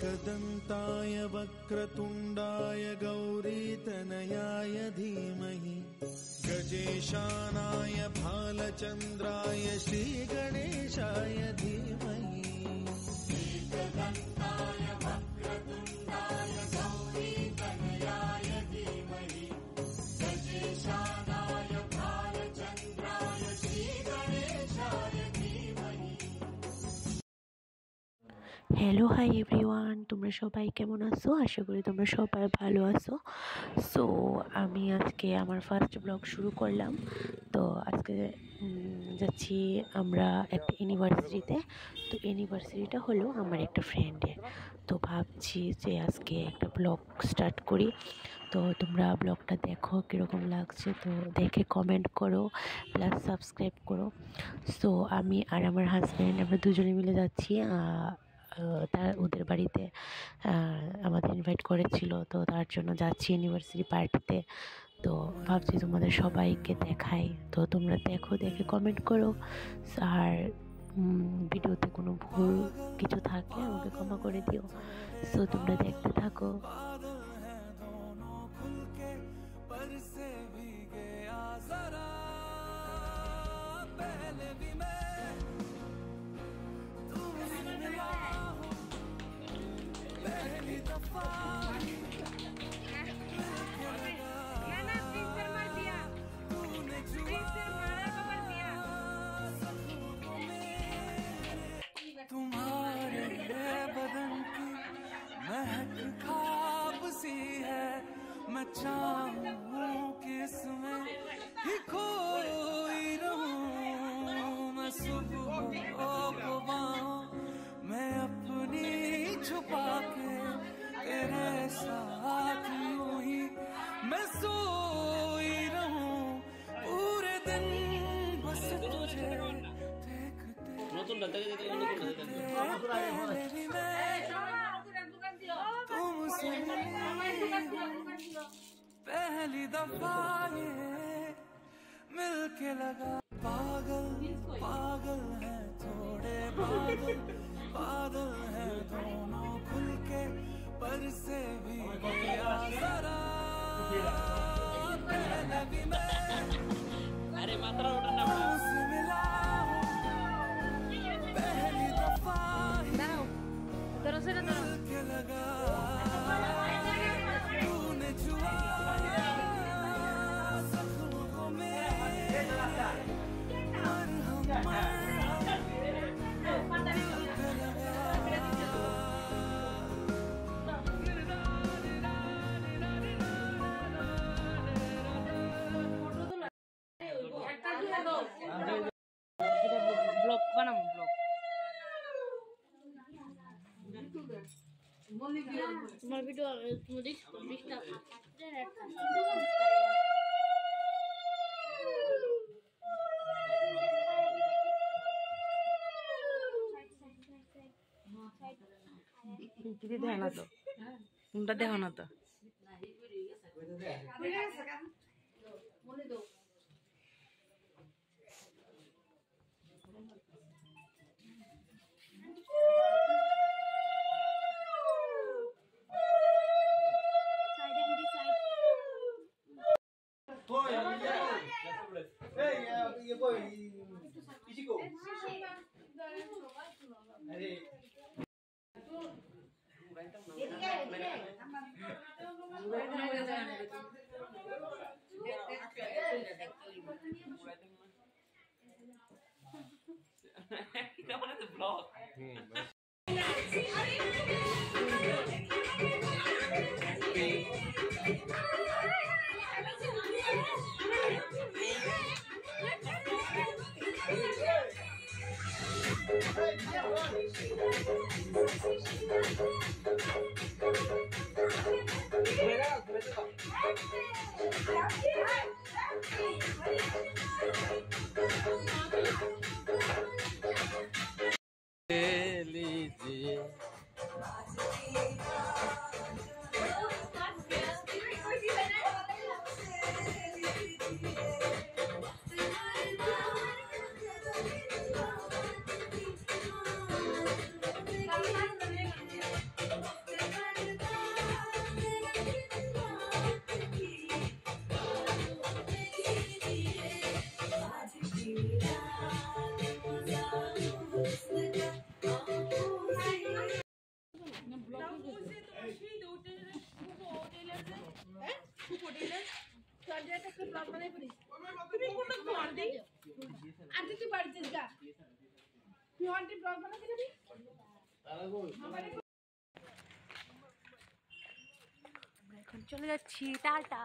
एकदन्ताय वक्रतुण्डाय गौरीतनयाय धीमहि गजेशानाय भालचन्द्राय श्रीगणेशाय धीमहि एकदन्ताय वक्रतुण्डाय गौरीतनयाय धीमहि गजेशानाय भालचन्द्राय श्रीगणेशाय धीमहि। হ্যালো হাই এভরিওয়ান, তোমরা সবাই কেমন আছো? আশা করি তোমরা সবাই ভালো আছো। সো আমি আজকে আমার ফার্স্ট ব্লগ শুরু করলাম। তো আজকে যাচ্ছি আমরা একটা ইউনিভার্সিটিতে। তো ইউনিভার্সিটিটা হলো আমার একটা ফ্রেন্ডের। তো ভাবছি যে আজকে একটা ব্লগ স্টার্ট করি। তো তোমরা ব্লগটা দেখো কীরকম লাগছে, তো দেখে কমেন্ট করো, প্লাস সাবস্ক্রাইব করো। সো আমি আর আমার হাজব্যান্ড আমরা দুজনে মিলে যাচ্ছি। ওদের বাড়িতে আমাদের ইনভাইট করেছিল, তো তার জন্য যাচ্ছি ইউনিভার্সিটি পার্টিতে। তো ভাবছি তোমাদের সবাইকে দেখাই, তো তোমরা দেখো, দেখে কমেন্ট করো। আর ভিডিওতে কোনো ভুল কিছু থাকলে আমাকে ক্ষমা করে দিও। সো তোমরা দেখতে থাকো। तुम्हारे बदन की महक खाब सी है, मैं चाहूं कि इसमें ही खोई रहूं। मैं सुबह को बाहों मैं अपनी छुपा के तेरे साथ यूं ही मैं सोई रहूं। पूरे दिन बस तुझे तुमसे पहली दफा ये मिलके लगा। पागल पागल है थोड़े बादल, बादल है दोनों खुल के, पर से भी गया जरा पहले भी मैं तुमसे मिला पहली दफा मिलके लगा। तूने छुआ जख्मों को मेरे, मरहम मिलके लगा। ব্লগ বানাবো, ব্লগ তোমার ভিডিও দেখো না তো, তোমরা দেখো না তো। लीजिए তুমি কোনটা তো আন্টি আন্টি তুই বাড়িতে যা তুই আন্টি ব্লগ বানাতে যাবি আমরা এখন চলে যাচ্ছি টাটা।